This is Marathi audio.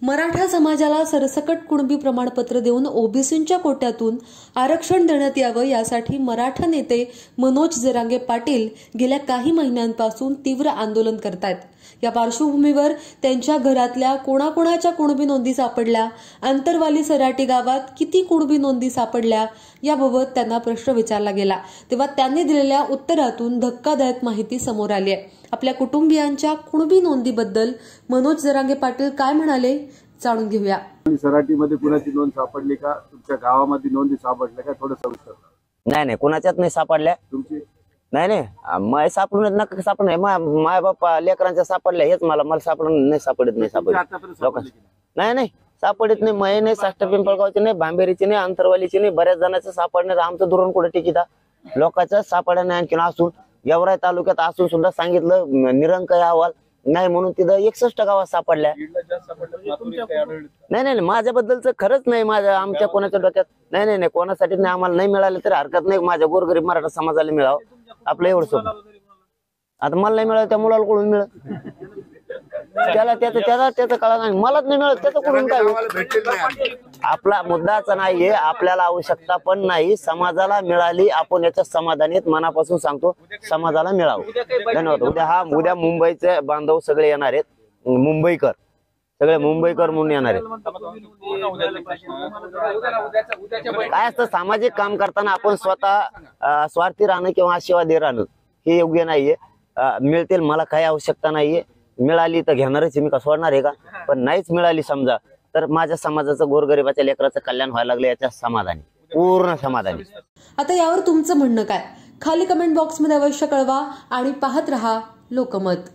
मराठा समाजाला सरसकट कुणबी प्रमाणपत्र देऊन ओबीसींच्या कोट्यातून आरक्षण देण्यात यावं यासाठी मराठा नेते मनोज जरांगे पाटील गेल्या काही महिन्यांपासून तीव्र आंदोलन करतायत। या पार्श्वभूमीवर त्यांच्या घरातल्या कोणाकोणाच्या कुणबी नोंदी सापडल्या, अंतरवाली सराटी गावात किती कुणबी नोंदी सापडल्या याबाबत त्यांना प्रश्न विचारला गेला, तेव्हा त्यांनी दिलेल्या उत्तरातून धक्कादायक माहिती समोर आली आहे। आपल्या कुटुंबियांच्या कुणबी नोंदीबद्दल मनोज जरांगे पाटील काय म्हणाले जाणून घेऊया। सराटीमध्ये कुणाची नोंद सापडली का? तुमच्या गावामध्ये नोंदी सापडल्या का? थोडं सविस्तर। नाही कुणाच्याच नाही सापडल्या। तुमची नाही माय सापडून नका सापड माय बाप्पा लेकरांच्या सापडल्या, हेच मला सापडून नाही सापडत नाही सापडत नाही। मै नाही, साष्ट पिंपळगावचे नाही, भांबेरीचे नाही, अंतरवालीचे नाही, बऱ्याच जणांचं सापडण्याचं आमचं धोरण कुठे टिकिता? लोकांचं सापडा नाही। आणखीन असून गेवराई तालुक्यात असून सुद्धा सांगितलं निरंकाय अहवाल नाही म्हणून तिथं 61 गावात सापडल्या। नाही माझ्याबद्दलच खरंच नाही, माझ्या आमच्या कोणाच्या डोक्यात नाही कोणासाठी नाही, आम्हाला नाही मिळालं तरी हरकत नाही, माझ्या गोरगरीब मराठा समाजाला मिळावं आपलं एवढं सोबत। आता मला नाही मिळालं त्या मुलाला कुठून मिळत? त्याला त्याचं कळा नाही, मलाच नाही मिळत त्याचं कुठून काय? आपला मुद्दाच नाहीये, आपल्याला आवश्यकता पण नाही, समाजाला मिळाली आपण याच्या समाधानीत मनापासून सांगतो, समाजाला मिळावं। धन्यवाद। उद्या मुंबईचे बांधव सगळे येणार आहेत, मुंबईकर सगळे मुंबईकर म्हणून येणार आहेत। काय असतं सामाजिक काम करताना आपण स्वतः स्वार्थी राहणं किंवा आशीर्वादी राहणं हे योग्य नाहीये। मिळतील मला काही आवश्यकता नाहीये, मिळाली तर घेणारच, मी का सोडणार आहे का? पण नाहीच मिळाली समजा तर माझ्या समाजाचं गोरगरिबाच्या लेकराचं कल्याण व्हायला लागलं याच्या समाधानी, पूर्ण समाधानी। आता यावर तुमचं म्हणणं काय? खाली कमेंट बॉक्समध्ये अवश्य कळवा आणि पाहत रहा लोकमत।